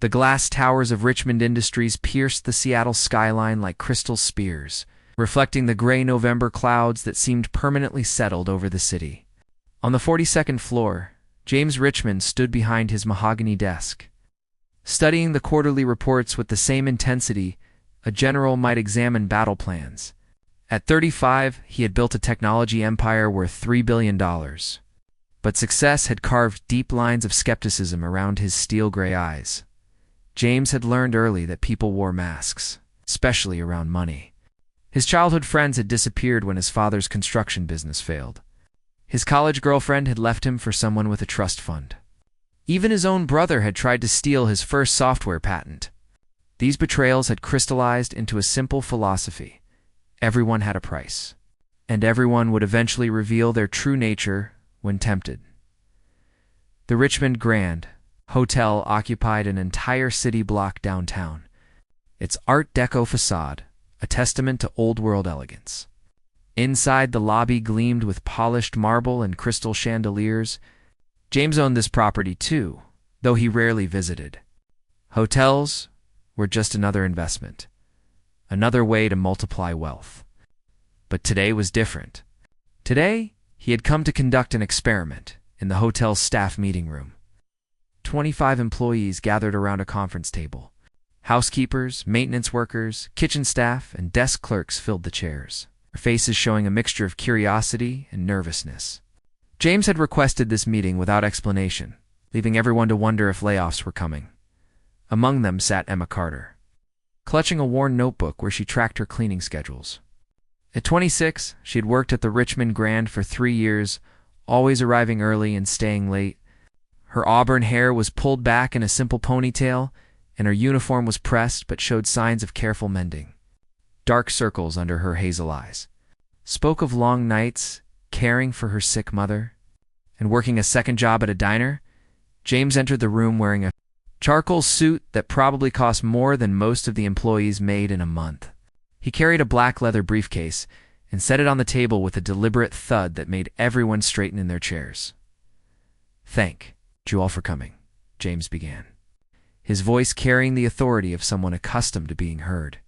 The glass towers of Richmond Industries pierced the Seattle skyline like crystal spears, reflecting the gray November clouds that seemed permanently settled over the city. On the 42nd floor, James Richmond stood behind his mahogany desk, studying the quarterly reports with the same intensity a general might examine battle plans. At 35, he had built a technology empire worth $3 billion. But success had carved deep lines of skepticism around his steel-gray eyes. James had learned early that people wore masks, especially around money. His childhood friends had disappeared when his father's construction business failed. His college girlfriend had left him for someone with a trust fund. Even his own brother had tried to steal his first software patent. These betrayals had crystallized into a simple philosophy. Everyone had a price, and everyone would eventually reveal their true nature when tempted. The Richmond Grand Hotel occupied an entire city block downtown, its Art Deco facade a testament to old-world elegance. Inside, the lobby gleamed with polished marble and crystal chandeliers. James owned this property too, though he rarely visited. Hotels were just another investment, another way to multiply wealth. But today was different. Today, he had come to conduct an experiment in the hotel's staff meeting room. 25 employees gathered around a conference table. Housekeepers, maintenance workers, kitchen staff, and desk clerks filled the chairs, their faces showing a mixture of curiosity and nervousness. James had requested this meeting without explanation, leaving everyone to wonder if layoffs were coming. Among them sat Emma Carter, clutching a worn notebook where she tracked her cleaning schedules. At 26, she had worked at the Richmond Grand for 3 years, always arriving early and staying late. Her auburn hair was pulled back in a simple ponytail, and her uniform was pressed but showed signs of careful mending. Dark circles under her hazel eyes spoke of long nights, caring for her sick mother, and working a second job at a diner. James entered the room wearing a charcoal suit that probably cost more than most of the employees made in a month. He carried a black leather briefcase and set it on the table with a deliberate thud that made everyone straighten in their chairs. "Thank you all for coming," James began, his voice carrying the authority of someone accustomed to being heard.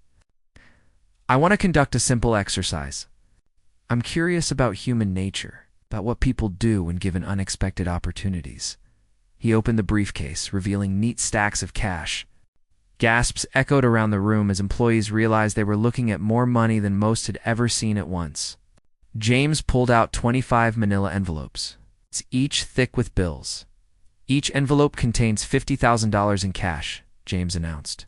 "I want to conduct a simple exercise. I'm curious about human nature, about what people do when given unexpected opportunities." He opened the briefcase, revealing neat stacks of cash. Gasps echoed around the room as employees realized they were looking at more money than most had ever seen at once. James pulled out 25 manila envelopes, each thick with bills. "Each envelope contains $50,000 in cash," James announced.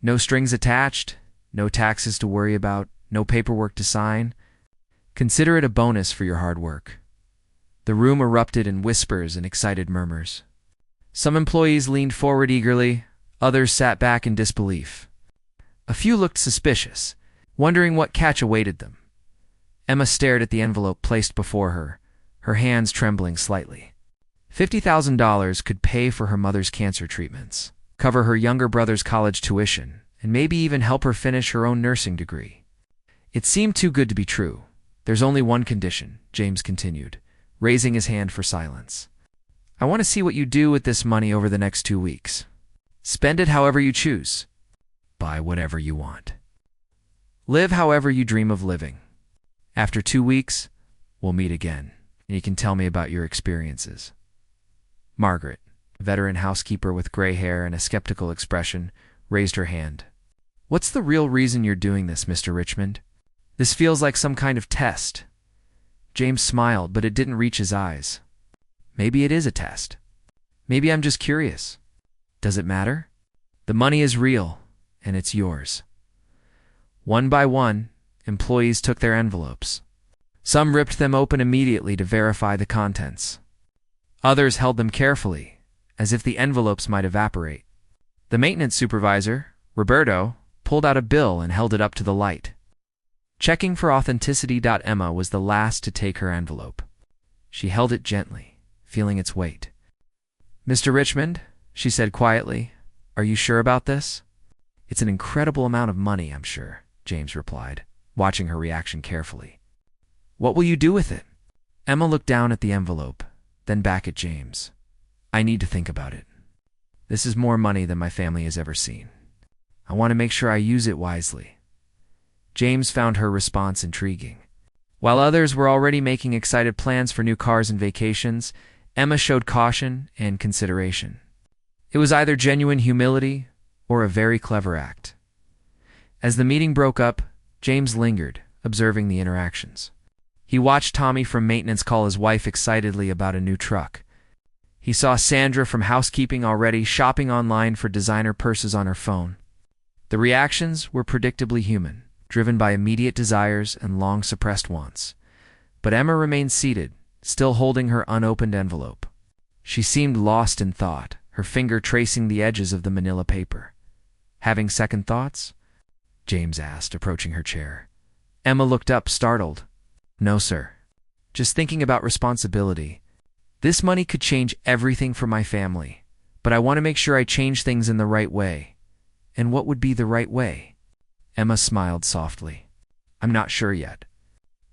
"No strings attached, no taxes to worry about, no paperwork to sign. Consider it a bonus for your hard work." The room erupted in whispers and excited murmurs. Some employees leaned forward eagerly, others sat back in disbelief. A few looked suspicious, wondering what catch awaited them. Emma stared at the envelope placed before her, her hands trembling slightly. $50,000 could pay for her mother's cancer treatments, cover her younger brother's college tuition, and maybe even help her finish her own nursing degree. "It seemed too good to be true. There's only one condition," James continued, raising his hand for silence. "I want to see what you do with this money over the next 2 weeks. Spend it however you choose. Buy whatever you want. Live however you dream of living. After 2 weeks, we'll meet again, and you can tell me about your experiences." Margaret, a veteran housekeeper with gray hair and a skeptical expression, raised her hand. "What's the real reason you're doing this, Mr. Richmond? This feels like some kind of test." James smiled, but it didn't reach his eyes. "Maybe it is a test. Maybe I'm just curious. Does it matter? The money is real, and it's yours." One by one, employees took their envelopes. Some ripped them open immediately to verify the contents. Others held them carefully, as if the envelopes might evaporate. The maintenance supervisor, Roberto, pulled out a bill and held it up to the light. Checking for authenticity. Emma was the last to take her envelope. She held it gently, feeling its weight. "Mr. Richmond," she said quietly, "are you sure about this?" "It's an incredible amount of money, I'm sure," James replied, watching her reaction carefully. "What will you do with it?" Emma looked down at the envelope, then back at James. "I need to think about it." This is more money than my family has ever seen. I want to make sure I use it wisely." James found her response intriguing. While others were already making excited plans for new cars and vacations, Emma showed caution and consideration. It was either genuine humility or a very clever act. As the meeting broke up, James lingered, observing the interactions. He watched Tommy from maintenance call his wife excitedly about a new truck. He saw Sandra from housekeeping already shopping online for designer purses on her phone. The reactions were predictably human, driven by immediate desires and long-suppressed wants. But Emma remained seated, still holding her unopened envelope. She seemed lost in thought, her finger tracing the edges of the manila paper. "Having second thoughts?" James asked, approaching her chair. Emma looked up, startled. "No, sir. Just thinking about responsibility. This money could change everything for my family, but I want to make sure I change things in the right way." "And what would be the right way?" Emma smiled softly. "I'm not sure yet,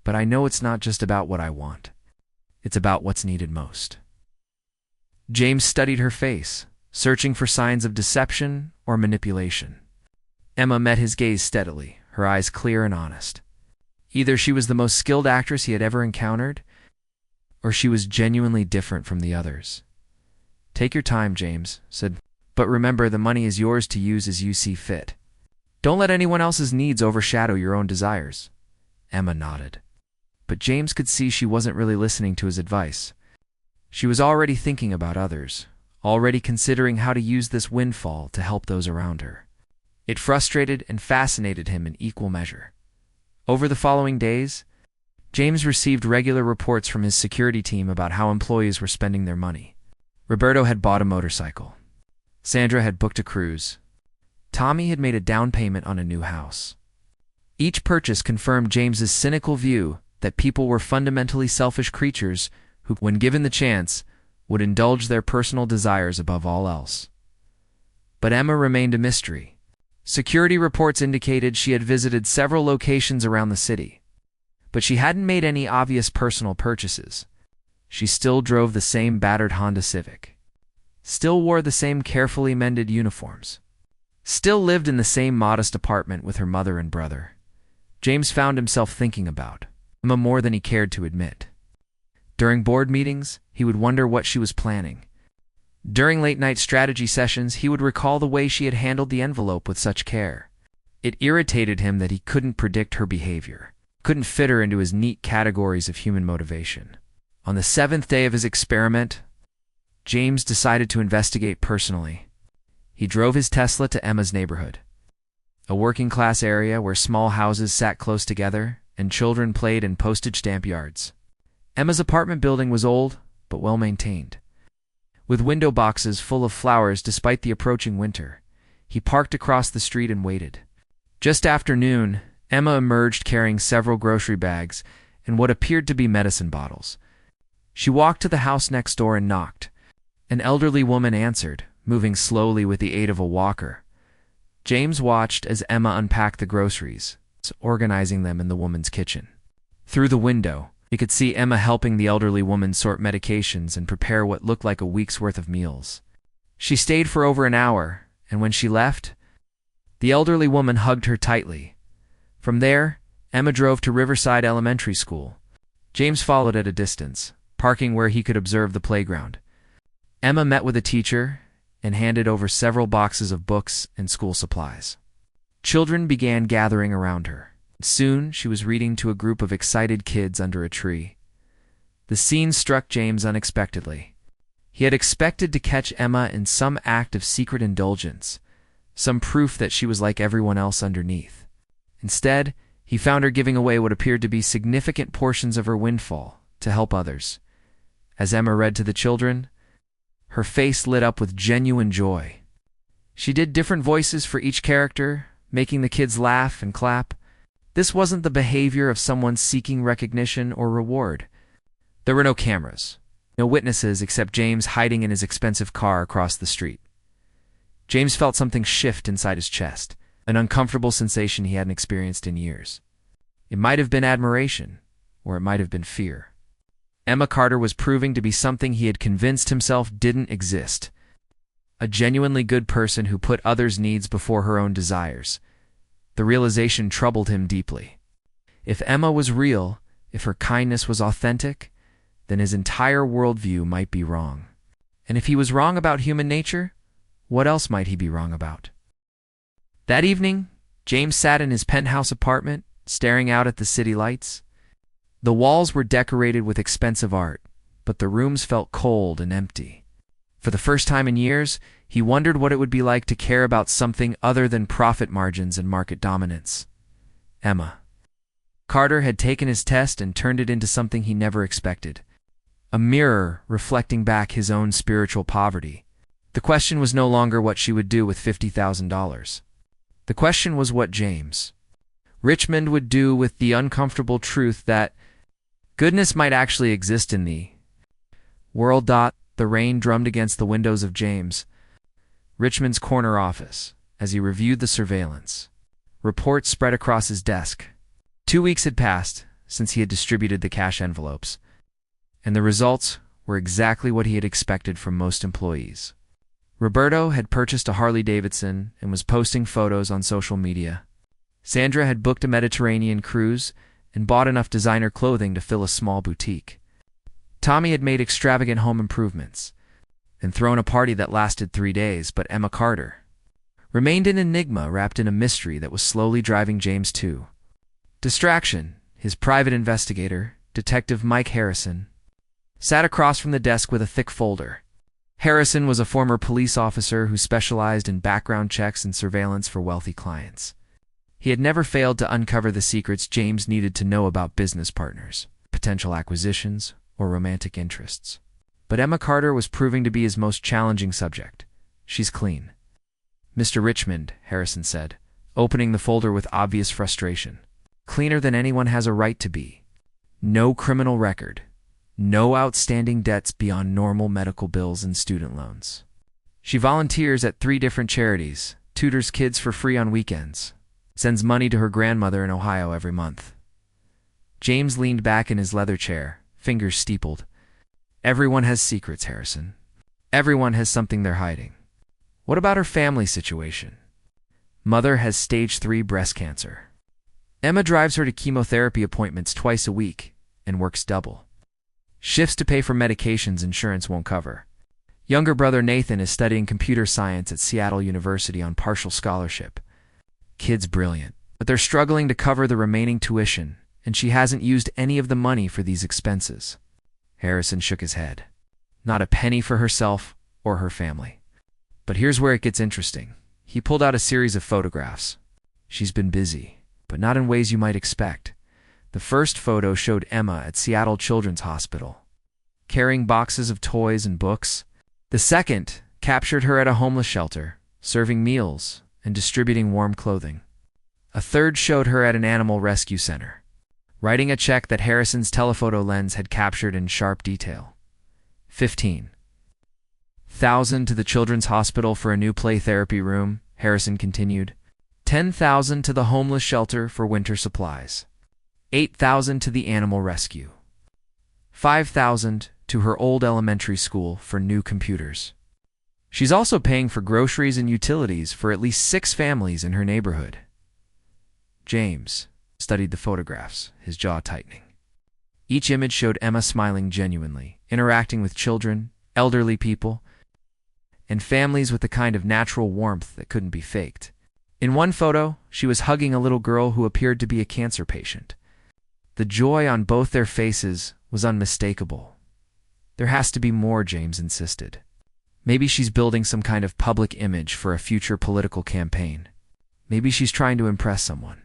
but I know it's not just about what I want. It's about what's needed most." James studied her face, searching for signs of deception or manipulation. Emma met his gaze steadily, her eyes clear and honest. Either she was the most skilled actress he had ever encountered, or she was genuinely different from the others. "Take your time, James," said, "but remember the money is yours to use as you see fit. Don't let anyone else's needs overshadow your own desires." Emma nodded. But James could see she wasn't really listening to his advice. She was already thinking about others, already considering how to use this windfall to help those around her. It frustrated and fascinated him in equal measure. Over the following days, James received regular reports from his security team about how employees were spending their money. Roberto had bought a motorcycle. Sandra had booked a cruise. Tommy had made a down payment on a new house. Each purchase confirmed James's cynical view that people were fundamentally selfish creatures who, when given the chance, would indulge their personal desires above all else. But Emma remained a mystery. Security reports indicated she had visited several locations around the city, but she hadn't made any obvious personal purchases. She still drove the same battered Honda Civic, still wore the same carefully mended uniforms, still lived in the same modest apartment with her mother and brother. James found himself thinking about Emma more than he cared to admit. During board meetings, he would wonder what she was planning. During late-night strategy sessions, he would recall the way she had handled the envelope with such care. It irritated him that he couldn't predict her behavior, couldn't fit her into his neat categories of human motivation. On the 7th day of his experiment, James decided to investigate personally. He drove his Tesla to Emma's neighborhood, a working-class area where small houses sat close together and children played in postage stamp yards. Emma's apartment building was old, but well-maintained, with window boxes full of flowers despite the approaching winter. He parked across the street and waited. Just after noon, Emma emerged carrying several grocery bags and what appeared to be medicine bottles. She walked to the house next door and knocked. An elderly woman answered, moving slowly with the aid of a walker. James watched as Emma unpacked the groceries, organizing them in the woman's kitchen. Through the window, he could see Emma helping the elderly woman sort medications and prepare what looked like a week's worth of meals. She stayed for over an hour, and when she left, the elderly woman hugged her tightly. From there, Emma drove to Riverside Elementary School. James followed at a distance, parking where he could observe the playground. Emma met with a teacher and handed over several boxes of books and school supplies. Children began gathering around her. Soon, she was reading to a group of excited kids under a tree. The scene struck James unexpectedly. He had expected to catch Emma in some act of secret indulgence, some proof that she was like everyone else underneath. Instead, he found her giving away what appeared to be significant portions of her windfall to help others. As Emma read to the children, her face lit up with genuine joy. She did different voices for each character, making the kids laugh and clap. This wasn't the behavior of someone seeking recognition or reward. There were no cameras, no witnesses except James hiding in his expensive car across the street. James felt something shift inside his chest, an uncomfortable sensation he hadn't experienced in years. It might have been admiration, or it might have been fear. Emma Carter was proving to be something he had convinced himself didn't exist. a genuinely good person who put others' needs before her own desires. The realization troubled him deeply. If Emma was real, if her kindness was authentic, then his entire worldview might be wrong. And if he was wrong about human nature, what else might he be wrong about? That evening, James sat in his penthouse apartment, staring out at the city lights. The walls were decorated with expensive art, but the rooms felt cold and empty. For the first time in years, he wondered what it would be like to care about something other than profit margins and market dominance. Emma. Carter had taken his test and turned it into something he never expected. A mirror reflecting back his own spiritual poverty. The question was no longer what she would do with $50,000. The question was what James Richmond would do with the uncomfortable truth that goodness might actually exist in the world. The rain drummed against the windows of James Richmond's corner office as he reviewed the surveillance. Reports spread across his desk. 2 weeks had passed since he had distributed the cash envelopes, and the results were exactly what he had expected from most employees. Roberto had purchased a Harley-Davidson and was posting photos on social media. Sandra had booked a Mediterranean cruise and bought enough designer clothing to fill a small boutique. Tommy had made extravagant home improvements and thrown a party that lasted 3 days, but Emma Carter remained an enigma wrapped in a mystery that was slowly driving James to distraction. His private investigator, Detective Mike Harrison, sat across from the desk with a thick folder. Harrison was a former police officer who specialized in background checks and surveillance for wealthy clients. He had never failed to uncover the secrets James needed to know about business partners, potential acquisitions, or romantic interests. But Emma Carter was proving to be his most challenging subject. She's clean. Mr. Richmond, Harrison said, opening the folder with obvious frustration. Cleaner than anyone has a right to be. No criminal record. No outstanding debts beyond normal medical bills and student loans. She volunteers at 3 different charities, tutors kids for free on weekends, sends money to her grandmother in Ohio every month. James leaned back in his leather chair, fingers steepled. Everyone has secrets, Harrison. Everyone has something they're hiding. What about her family situation? Mother has stage 3 breast cancer. Emma drives her to chemotherapy appointments twice a week and works double. Shifts to pay for medications insurance won't cover. Younger brother Nathan is studying computer science at Seattle University on partial scholarship. Kid's brilliant, but they're struggling to cover the remaining tuition, and she hasn't used any of the money for these expenses. Harrison shook his head. Not a penny for herself or her family. But here's where it gets interesting. He pulled out a series of photographs. She's been busy, but not in ways you might expect. The first photo showed Emma at Seattle Children's Hospital, carrying boxes of toys and books. The second captured her at a homeless shelter, serving meals and distributing warm clothing. A third showed her at an animal rescue center, writing a check that Harrison's telephoto lens had captured in sharp detail. 15,000 to the Children's Hospital for a new play therapy room, Harrison continued. 10,000 to the homeless shelter for winter supplies. 8,000 to the animal rescue. 5,000 to her old elementary school for new computers. She's also paying for groceries and utilities for at least 6 families in her neighborhood. James studied the photographs, his jaw tightening. Each image showed Emma smiling genuinely, interacting with children, elderly people, and families with the kind of natural warmth that couldn't be faked. In one photo, she was hugging a little girl who appeared to be a cancer patient. The joy on both their faces was unmistakable. There has to be more, James insisted. Maybe she's building some kind of public image for a future political campaign. Maybe she's trying to impress someone.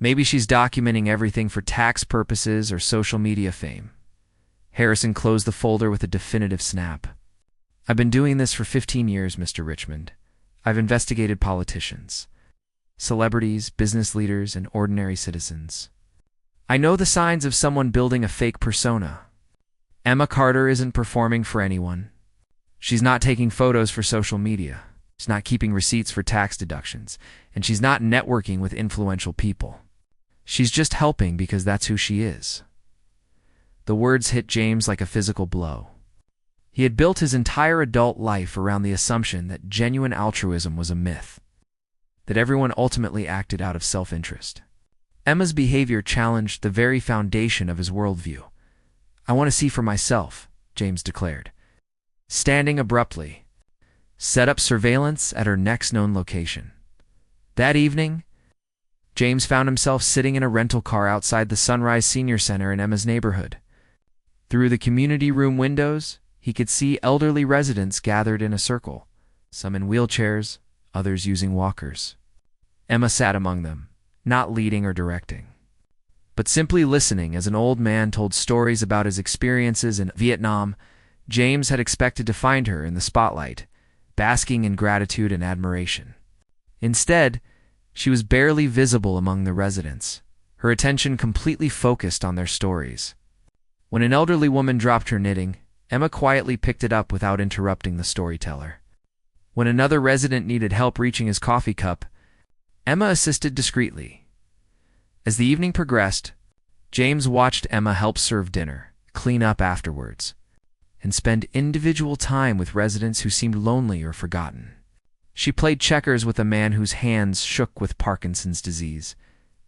Maybe she's documenting everything for tax purposes or social media fame. Harrison closed the folder with a definitive snap. I've been doing this for 15 years, Mr. Richmond. I've investigated politicians, celebrities, business leaders, and ordinary citizens. I know the signs of someone building a fake persona. Emma Carter isn't performing for anyone. She's not taking photos for social media. She's not keeping receipts for tax deductions. And she's not networking with influential people. She's just helping because that's who she is. The words hit James like a physical blow. He had built his entire adult life around the assumption that genuine altruism was a myth, that everyone ultimately acted out of self-interest. Emma's behavior challenged the very foundation of his worldview. "I want to see for myself," James declared. Standing abruptly, set up surveillance at her next known location. That evening, James found himself sitting in a rental car outside the Sunrise Senior Center in Emma's neighborhood. Through the community room windows, he could see elderly residents gathered in a circle, some in wheelchairs, others using walkers. Emma sat among them, not leading or directing, but simply listening as an old man told stories about his experiences in Vietnam. James had expected to find her in the spotlight, basking in gratitude and admiration. Instead, she was barely visible among the residents, her attention completely focused on their stories. When an elderly woman dropped her knitting, Emma quietly picked it up without interrupting the storyteller. When another resident needed help reaching his coffee cup, Emma assisted discreetly. As the evening progressed, James watched Emma help serve dinner, clean up afterwards, and spend individual time with residents who seemed lonely or forgotten. She played checkers with a man whose hands shook with Parkinson's disease,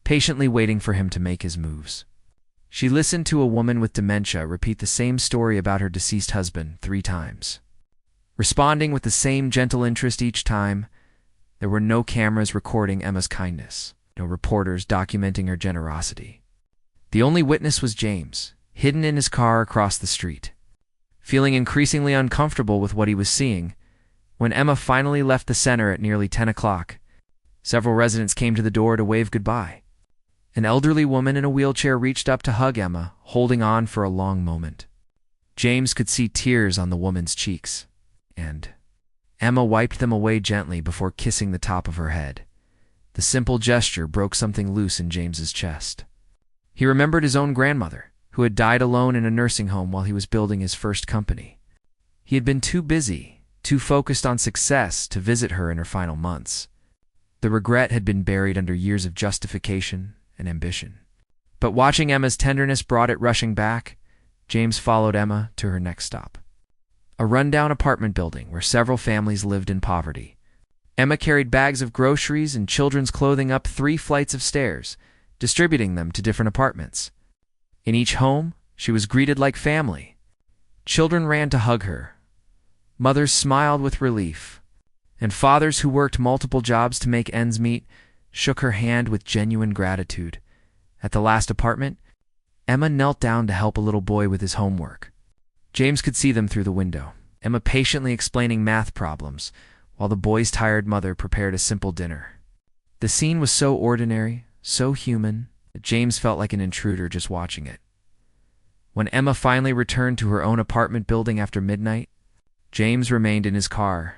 patiently waiting for him to make his moves. She listened to a woman with dementia repeat the same story about her deceased husband 3 times. Responding with the same gentle interest each time, there were no cameras recording Emma's kindness, no reporters documenting her generosity. The only witness was James, hidden in his car across the street. Feeling increasingly uncomfortable with what he was seeing, when Emma finally left the center at nearly 10 o'clock, several residents came to the door to wave goodbye. An elderly woman in a wheelchair reached up to hug Emma, holding on for a long moment. James could see tears on the woman's cheeks, and Emma wiped them away gently before kissing the top of her head. The simple gesture broke something loose in James's chest. He remembered his own grandmother, who had died alone in a nursing home while he was building his first company. He had been too busy, too focused on success to visit her in her final months. The regret had been buried under years of justification and ambition. But watching Emma's tenderness brought it rushing back. James followed Emma to her next stop, a rundown apartment building where several families lived in poverty. Emma carried bags of groceries and children's clothing up 3 flights of stairs, distributing them to different apartments. In each home, she was greeted like family. Children ran to hug her. Mothers smiled with relief, and fathers who worked multiple jobs to make ends meet shook her hand with genuine gratitude. At the last apartment, Emma knelt down to help a little boy with his homework. James could see them through the window, Emma patiently explaining math problems, while the boy's tired mother prepared a simple dinner. The scene was so ordinary, so human, that James felt like an intruder just watching it. When Emma finally returned to her own apartment building after midnight, James remained in his car,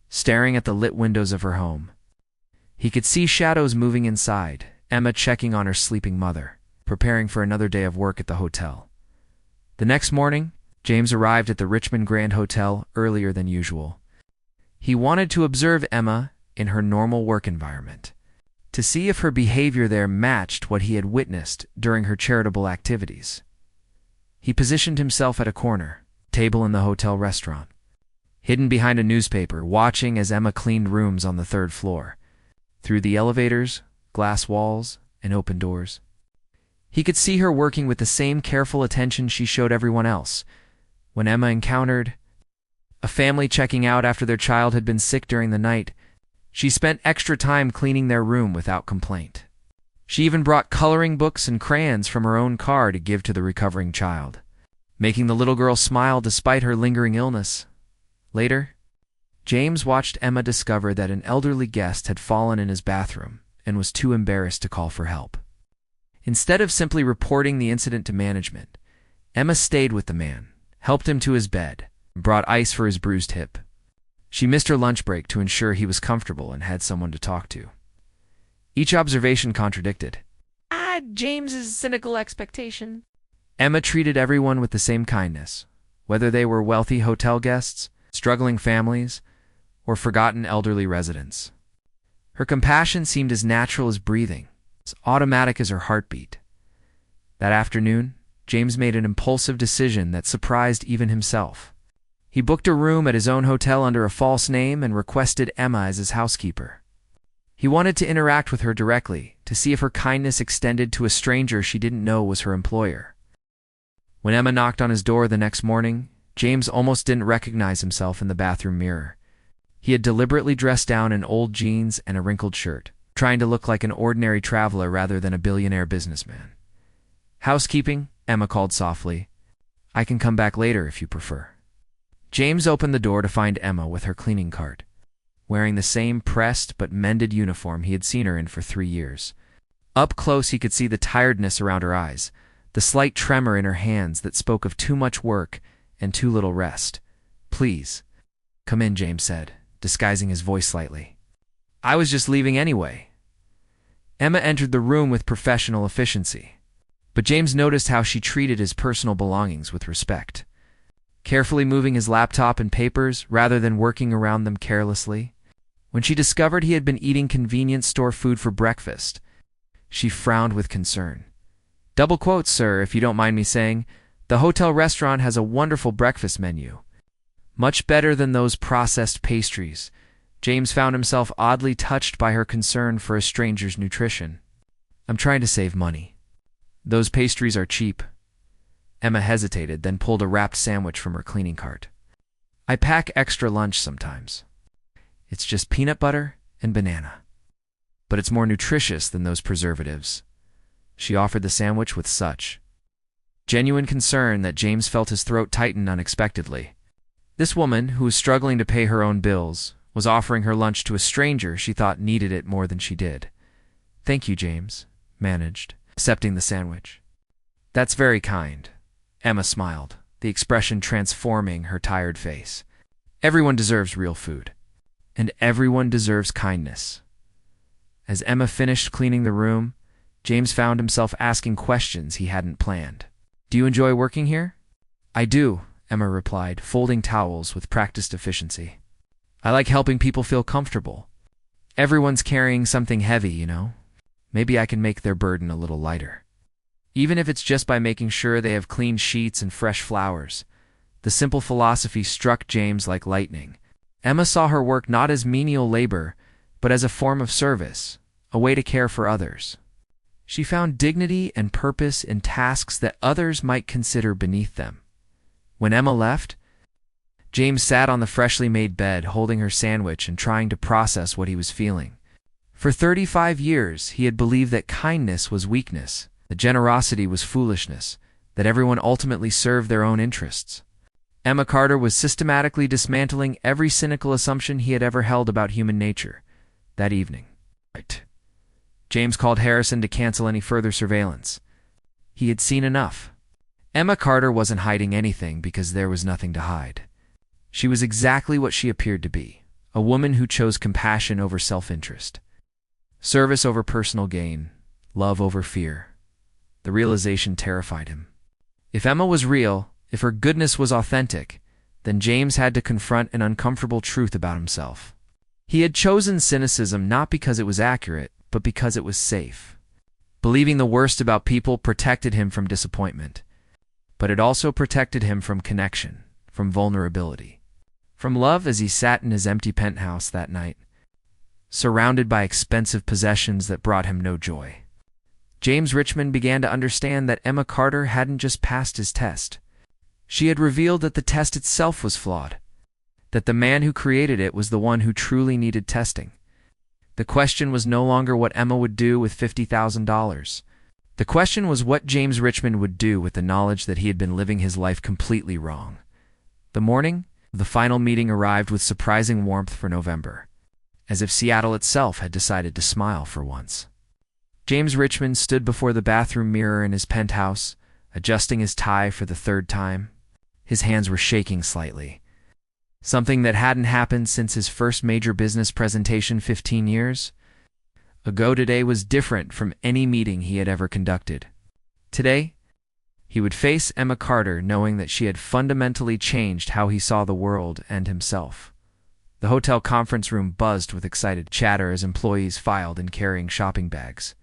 staring at the lit windows of her home. He could see shadows moving inside, Emma checking on her sleeping mother, preparing for another day of work at the hotel. The next morning, James arrived at the Richmond Grand Hotel earlier than usual. He wanted to observe Emma in her normal work environment, to see if her behavior there matched what he had witnessed during her charitable activities. He positioned himself at a corner table in the hotel restaurant, hidden behind a newspaper, watching as Emma cleaned rooms on the 3rd floor. Through the elevators, glass walls, and open doors, he could see her working with the same careful attention she showed everyone else. When Emma encountered a family checking out after their child had been sick during the night, she spent extra time cleaning their room without complaint. She even brought coloring books and crayons from her own car to give to the recovering child, making the little girl smile despite her lingering illness. Later, James watched Emma discover that an elderly guest had fallen in his bathroom and was too embarrassed to call for help. Instead of simply reporting the incident to management, Emma stayed with the man, helped him to his bed, and brought ice for his bruised hip. She missed her lunch break to ensure he was comfortable and had someone to talk to. Each observation contradicted James's cynical expectation. Emma treated everyone with the same kindness, whether they were wealthy hotel guests, struggling families, or forgotten elderly residents. Her compassion seemed as natural as breathing, as automatic as her heartbeat. That afternoon, James made an impulsive decision that surprised even himself. He booked a room at his own hotel under a false name and requested Emma as his housekeeper. He wanted to interact with her directly, to see if her kindness extended to a stranger she didn't know was her employer. When Emma knocked on his door the next morning, James almost didn't recognize himself in the bathroom mirror. He had deliberately dressed down in old jeans and a wrinkled shirt, trying to look like an ordinary traveler rather than a billionaire businessman. "Housekeeping?" Emma called softly. "I can come back later if you prefer." James opened the door to find Emma with her cleaning cart, wearing the same pressed but mended uniform he had seen her in for 3 years. Up close he could see the tiredness around her eyes, the slight tremor in her hands that spoke of too much work and too little rest. "Please, come in," James said, disguising his voice slightly. "I was just leaving anyway." Emma entered the room with professional efficiency, but James noticed how she treated his personal belongings with respect, carefully moving his laptop and papers rather than working around them carelessly. When she discovered he had been eating convenience store food for breakfast, she frowned with concern. "Double quotes, sir, if you don't mind me saying. The hotel restaurant has a wonderful breakfast menu. Much better than those processed pastries." James found himself oddly touched by her concern for a stranger's nutrition. "I'm trying to save money. Those pastries are cheap." Emma hesitated, then pulled a wrapped sandwich from her cleaning cart. "I pack extra lunch sometimes. It's just peanut butter and banana. But it's more nutritious than those preservatives." She offered the sandwich with such genuine concern that James felt his throat tighten unexpectedly. This woman, who was struggling to pay her own bills, was offering her lunch to a stranger she thought needed it more than she did. "Thank you," James managed, accepting the sandwich. "That's very kind." Emma smiled, the expression transforming her tired face. "Everyone deserves real food. And everyone deserves kindness." As Emma finished cleaning the room, James found himself asking questions he hadn't planned. "Do you enjoy working here?" "I do," Emma replied, folding towels with practiced efficiency. "I like helping people feel comfortable. Everyone's carrying something heavy, you know. Maybe I can make their burden a little lighter. Even if it's just by making sure they have clean sheets and fresh flowers." The simple philosophy struck James like lightning. Emma saw her work not as menial labor, but as a form of service, a way to care for others. She found dignity and purpose in tasks that others might consider beneath them. When Emma left, James sat on the freshly made bed, holding her sandwich and trying to process what he was feeling. For 35 years, he had believed that kindness was weakness, that generosity was foolishness, that everyone ultimately served their own interests. Emma Carter was systematically dismantling every cynical assumption he had ever held about human nature. That evening, James called Harrison to cancel any further surveillance. He had seen enough. Emma Carter wasn't hiding anything because there was nothing to hide. She was exactly what she appeared to be, a woman who chose compassion over self-interest, service over personal gain, love over fear. The realization terrified him. If Emma was real, if her goodness was authentic, then James had to confront an uncomfortable truth about himself. He had chosen cynicism not because it was accurate, but because it was safe. Believing the worst about people protected him from disappointment, but it also protected him from connection, from vulnerability, from love. As he sat in his empty penthouse that night, surrounded by expensive possessions that brought him no joy, James Richmond began to understand that Emma Carter hadn't just passed his test. She had revealed that the test itself was flawed, that the man who created it was the one who truly needed testing. The question was no longer what Emma would do with $50,000. The question was what James Richmond would do with the knowledge that he had been living his life completely wrong. The morning of the final meeting arrived with surprising warmth for November, as if Seattle itself had decided to smile for once. James Richmond stood before the bathroom mirror in his penthouse, adjusting his tie for the 3rd time. His hands were shaking slightly, something that hadn't happened since his first major business presentation 15 years ago. Today was different from any meeting he had ever conducted. Today, he would face Emma Carter knowing that she had fundamentally changed how he saw the world and himself. The hotel conference room buzzed with excited chatter as employees filed in carrying shopping bags,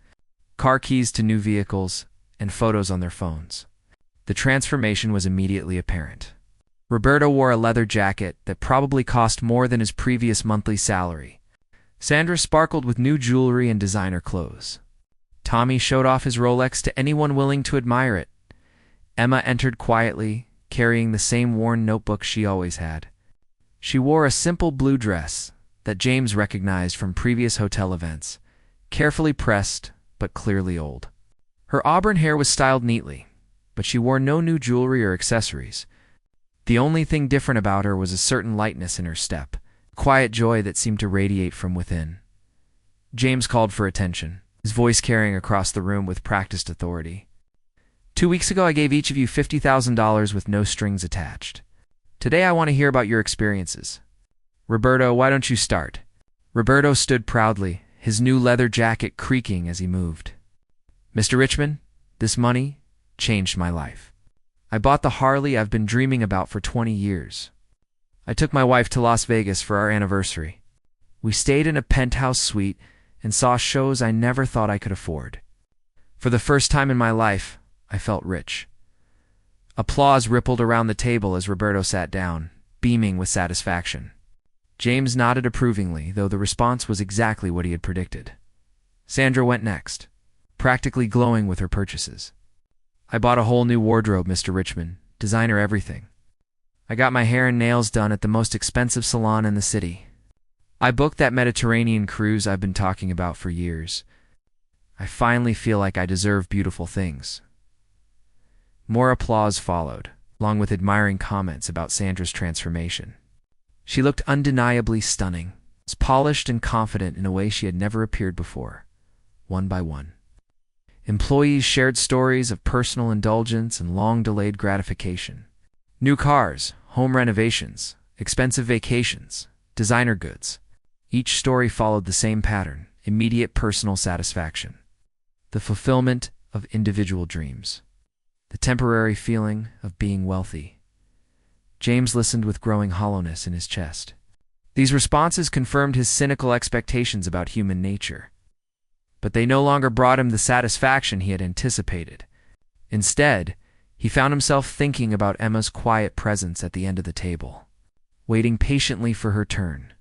car keys to new vehicles, and photos on their phones. The transformation was immediately apparent. Roberto wore a leather jacket that probably cost more than his previous monthly salary. Sandra sparkled with new jewelry and designer clothes. Tommy showed off his Rolex to anyone willing to admire it. Emma entered quietly, carrying the same worn notebook she always had. She wore a simple blue dress that James recognized from previous hotel events, carefully pressed but clearly old. Her auburn hair was styled neatly, but she wore no new jewelry or accessories. The only thing different about her was a certain lightness in her step, quiet joy that seemed to radiate from within. James called for attention, his voice carrying across the room with practiced authority. 2 weeks ago, I gave each of you $50,000 with no strings attached. Today, I want to hear about your experiences. Roberto, why don't you start? Roberto stood proudly, his new leather jacket creaking as he moved. Mr. Richmond, this money changed my life. I bought the Harley I've been dreaming about for 20 years. I took my wife to Las Vegas for our anniversary. We stayed in a penthouse suite and saw shows I never thought I could afford. For the first time in my life, I felt rich. Applause rippled around the table as Roberto sat down, beaming with satisfaction. James nodded approvingly, though the response was exactly what he had predicted. Sandra went next, practically glowing with her purchases. I bought a whole new wardrobe, Mr. Richmond, designer everything. I got my hair and nails done at the most expensive salon in the city. I booked that Mediterranean cruise I've been talking about for years. I finally feel like I deserve beautiful things. More applause followed, along with admiring comments about Sandra's transformation. She looked undeniably stunning, as polished and confident in a way she had never appeared before, one by one. Employees shared stories of personal indulgence and long-delayed gratification. New cars, home renovations, expensive vacations, designer goods. Each story followed the same pattern: immediate personal satisfaction. The fulfillment of individual dreams. The temporary feeling of being wealthy. James listened with growing hollowness in his chest. These responses confirmed his cynical expectations about human nature. But they no longer brought him the satisfaction he had anticipated. Instead, he found himself thinking about Emma's quiet presence at the end of the table, waiting patiently for her turn.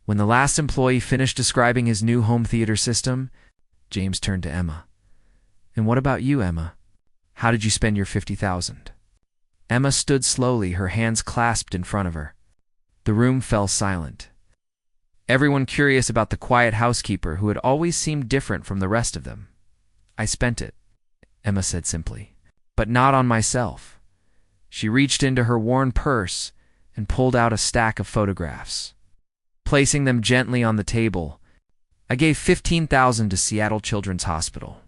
When the last employee finished describing his new home theater system, James turned to Emma. "And what about you, Emma? How did you spend your $50,000? Emma stood slowly, her hands clasped in front of her. The room fell silent. Everyone curious about the quiet housekeeper who had always seemed different from the rest of them. "I spent it," Emma said simply, "but not on myself." She reached into her worn purse and pulled out a stack of photographs. Placing them gently on the table, "I gave $15,000 to Seattle Children's Hospital.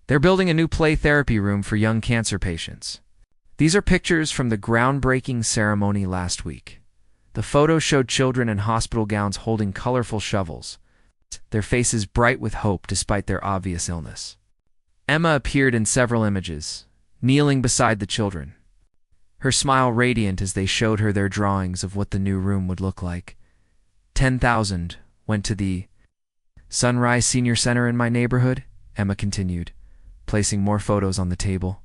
They're building a new play therapy room for young cancer patients. These are pictures from the groundbreaking ceremony last week. The photos showed children in hospital gowns holding colorful shovels, their faces bright with hope despite their obvious illness. Emma appeared in several images, kneeling beside the children, her smile radiant as they showed her their drawings of what the new room would look like. 10,000 went to the Sunrise Senior Center in my neighborhood," Emma continued, placing more photos on the table.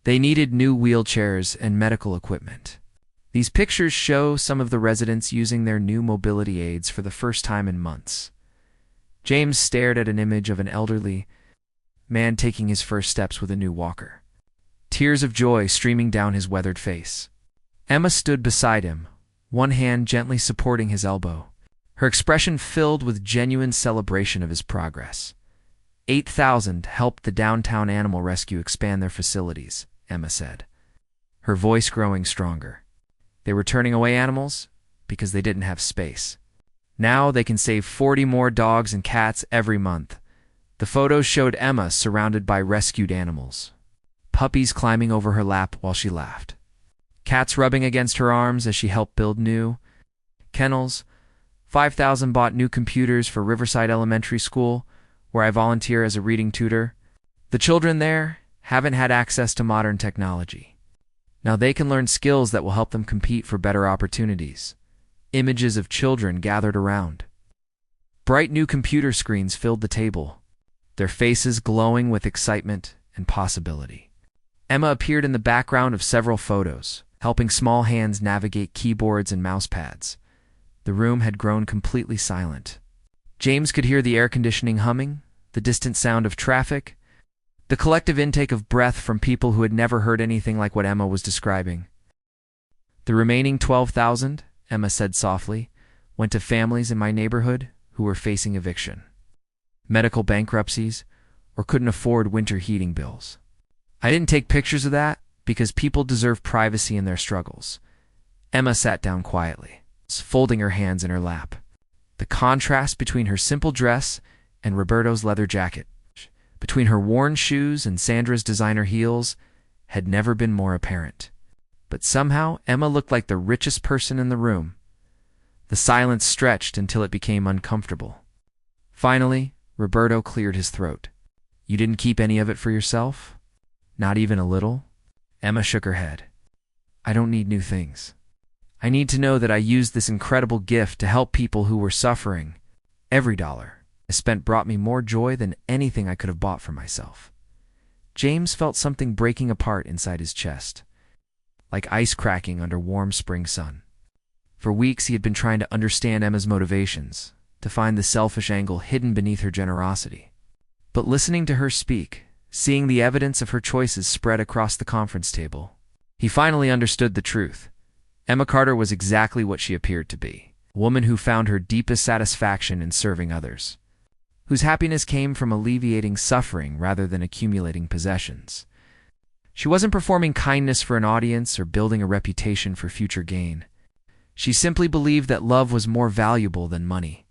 "They needed new wheelchairs and medical equipment. These pictures show some of the residents using their new mobility aids for the first time in months." James stared at an image of an elderly man taking his first steps with a new walker, tears of joy streaming down his weathered face. Emma stood beside him, one hand gently supporting his elbow, her expression filled with genuine celebration of his progress. 8,000 helped the downtown animal rescue expand their facilities, Emma said, her voice growing stronger. They were turning away animals because they didn't have space. Now they can save 40 more dogs and cats every month. The photos showed Emma surrounded by rescued animals, puppies climbing over her lap while she laughed, cats rubbing against her arms as she helped build new kennels. 5,000 bought new computers for Riverside Elementary School, where I volunteer as a reading tutor. The children there haven't had access to modern technology. Now they can learn skills that will help them compete for better opportunities. Images of children gathered around. Bright new computer screens filled the table, their faces glowing with excitement and possibility. Emma appeared in the background of several photos, helping small hands navigate keyboards and mouse pads. The room had grown completely silent. James could hear the air conditioning humming, the distant sound of traffic, the collective intake of breath from people who had never heard anything like what Emma was describing. The remaining 12,000, Emma said softly, went to families in my neighborhood who were facing eviction, medical bankruptcies, or couldn't afford winter heating bills. I didn't take pictures of that because people deserve privacy in their struggles. Emma sat down quietly, folding her hands in her lap. The contrast between her simple dress and Roberto's leather jacket, between her worn shoes and Sandra's designer heels, had never been more apparent. But somehow Emma looked like the richest person in the room. The silence stretched until it became uncomfortable. Finally, Roberto cleared his throat. You didn't keep any of it for yourself? Not even a little? Emma shook her head. I don't need new things. I need to know that I used this incredible gift to help people who were suffering. Every dollar I spent brought me more joy than anything I could have bought for myself. James felt something breaking apart inside his chest, like ice cracking under warm spring sun. For weeks he had been trying to understand Emma's motivations, to find the selfish angle hidden beneath her generosity. But listening to her speak, seeing the evidence of her choices spread across the conference table, he finally understood the truth. Emma Carter was exactly what she appeared to be, a woman who found her deepest satisfaction in serving others, whose happiness came from alleviating suffering rather than accumulating possessions. She wasn't performing kindness for an audience or building a reputation for future gain. She simply believed that love was more valuable than money,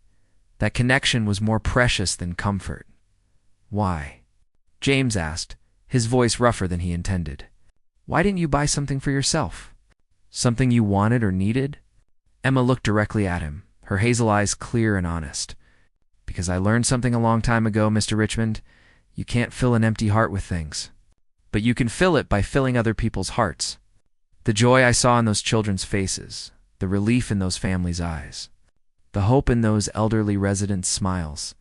that connection was more precious than comfort. Why? James asked, his voice rougher than he intended. Why didn't you buy something for yourself? Something you wanted or needed? Emma looked directly at him, her hazel eyes clear and honest. Because I learned something a long time ago, Mr. Richmond. You can't fill an empty heart with things. But you can fill it by filling other people's hearts. The joy I saw in those children's faces, the relief in those families' eyes, the hope in those elderly residents' smiles,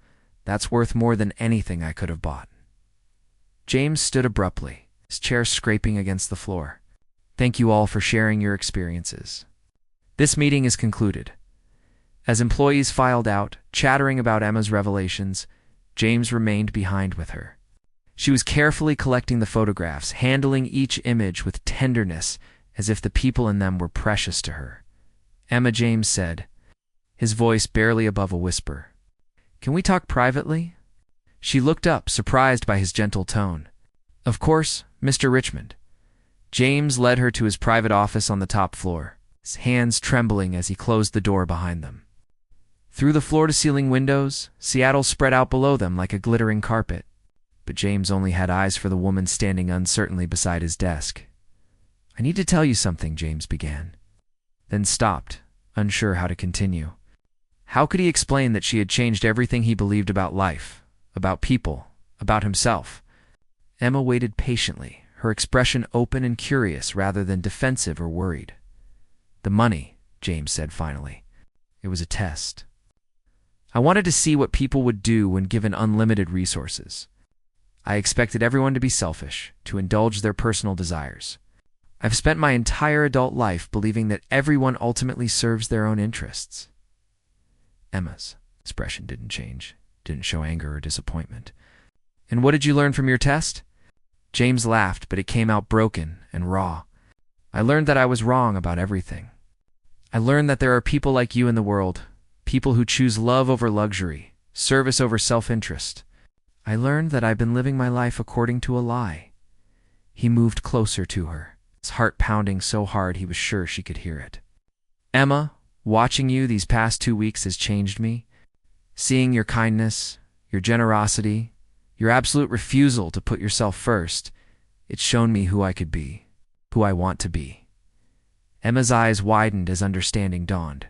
that's worth more than anything I could have bought. James stood abruptly, his chair scraping against the floor. Thank you all for sharing your experiences. This meeting is concluded. As employees filed out, chattering about Emma's revelations, James remained behind with her. She was carefully collecting the photographs, handling each image with tenderness as if the people in them were precious to her. Emma, James said, his voice barely above a whisper. Can we talk privately? She looked up, surprised by his gentle tone. Of course, Mr. Richmond. James led her to his private office on the top floor, his hands trembling as he closed the door behind them. Through the floor-to-ceiling windows, Seattle spread out below them like a glittering carpet. But James only had eyes for the woman standing uncertainly beside his desk. I need to tell you something, James began, then stopped, unsure how to continue. How could he explain that she had changed everything he believed about life, about people, about himself? Emma waited patiently, her expression open and curious rather than defensive or worried. The money, James said finally. It was a test. I wanted to see what people would do when given unlimited resources. I expected everyone to be selfish, to indulge their personal desires. I've spent my entire adult life believing that everyone ultimately serves their own interests. Emma's expression didn't change, didn't show anger or disappointment. And what did you learn from your test? James laughed, but it came out broken and raw. I learned that I was wrong about everything. I learned that there are people like you in the world, people who choose love over luxury, service over self-interest. I learned that I've been living my life according to a lie. He moved closer to her, his heart pounding so hard he was sure she could hear it. Emma, watching you these past 2 weeks has changed me. Seeing your kindness, your generosity, your absolute refusal to put yourself first, it's shown me who I could be, who I want to be. Emma's eyes widened as understanding dawned.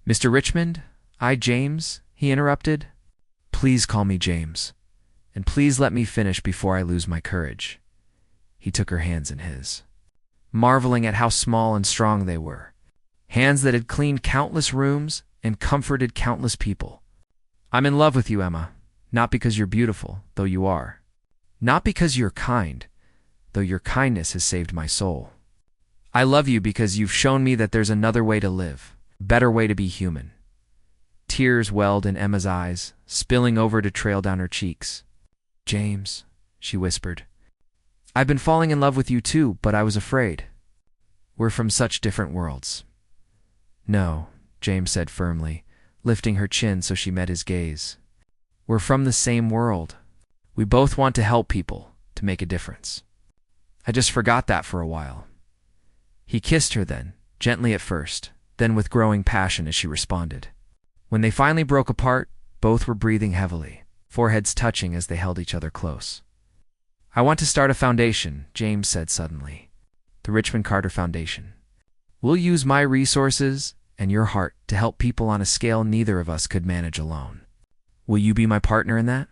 Mr. Richmond, James, he interrupted. Please call me James, and please let me finish before I lose my courage. He took her hands in his, marveling at how small and strong they were. Hands that had cleaned countless rooms and comforted countless people. I'm in love with you, Emma, not because you're beautiful, though you are. Not because you're kind, though your kindness has saved my soul. I love you because you've shown me that there's another way to live, a better way to be human. Tears welled in Emma's eyes, spilling over to trail down her cheeks. James, she whispered, I've been falling in love with you too, but I was afraid. We're from such different worlds. No, James said firmly, lifting her chin so she met his gaze. We're from the same world. We both want to help people, to make a difference. I just forgot that for a while. He kissed her then, gently at first, then with growing passion as she responded. When they finally broke apart, both were breathing heavily, foreheads touching as they held each other close. I want to start a foundation, James said suddenly. The Richmond Carter Foundation. We'll use my resources and your heart to help people on a scale neither of us could manage alone. Will you be my partner in that?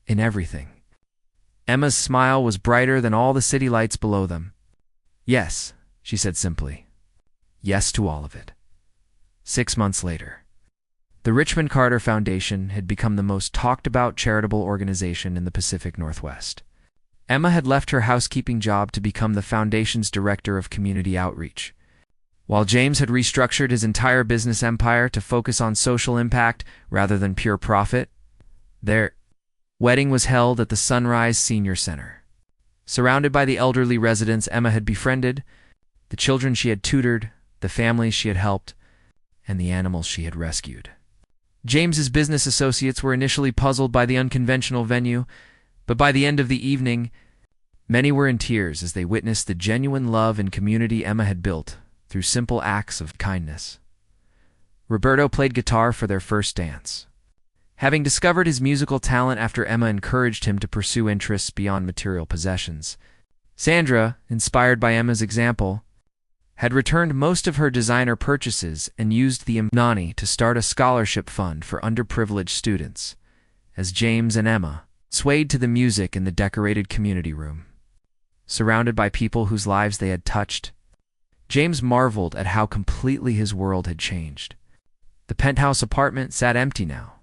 In everything. Emma's smile was brighter than all the city lights below them. Yes, she said simply. Yes to all of it. 6 months later. The Richmond Carter Foundation had become the most talked-about charitable organization in the Pacific Northwest. Emma had left her housekeeping job to become the foundation's director of community outreach, while James had restructured his entire business empire to focus on social impact rather than pure profit. Their wedding was held at the Sunrise Senior Center. Surrounded by the elderly residents Emma had befriended, the children she had tutored, the families she had helped, and the animals she had rescued. James's business associates were initially puzzled by the unconventional venue, but by the end of the evening, many were in tears as they witnessed the genuine love and community Emma had built through simple acts of kindness. Roberto played guitar for their first dance. Having discovered his musical talent after Emma encouraged him to pursue interests beyond material possessions, Sandra, inspired by Emma's example, had returned most of her designer purchases and used the money to start a scholarship fund for underprivileged students, as James and Emma swayed to the music in the decorated community room. Surrounded by people whose lives they had touched, James marveled at how completely his world had changed. The penthouse apartment sat empty now.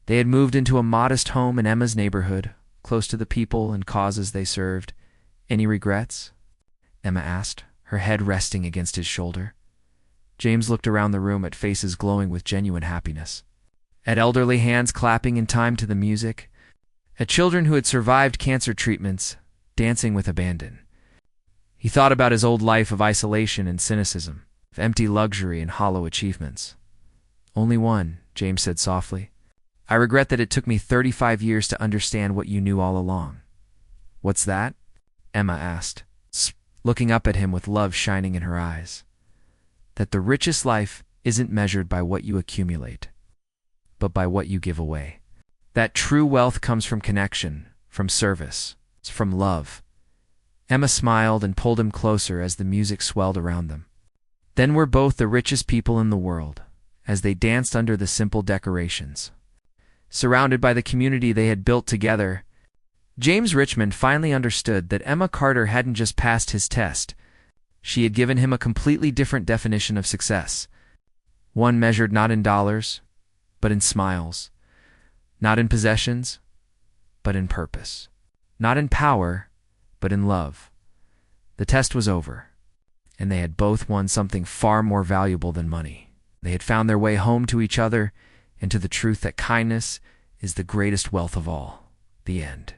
They had moved into a modest home in Emma's neighborhood, close to the people and causes they served. Any regrets? Emma asked, her head resting against his shoulder. James looked around the room at faces glowing with genuine happiness, at elderly hands clapping in time to the music, at children who had survived cancer treatments, dancing with abandon. He thought about his old life of isolation and cynicism, of empty luxury and hollow achievements. Only one, James said softly. I regret that it took me 35 years to understand what you knew all along. What's that? Emma asked, looking up at him with love shining in her eyes. That the richest life isn't measured by what you accumulate, but by what you give away. That true wealth comes from connection, from service, from love. Emma smiled and pulled him closer as the music swelled around them. Then were both the richest people in the world, as they danced under the simple decorations. Surrounded by the community they had built together, James Richmond finally understood that Emma Carter hadn't just passed his test. She had given him a completely different definition of success. One measured not in dollars, but in smiles. Not in possessions, but in purpose. Not in power, but in love. The test was over, and they had both won something far more valuable than money. They had found their way home to each other and to the truth that kindness is the greatest wealth of all. The end.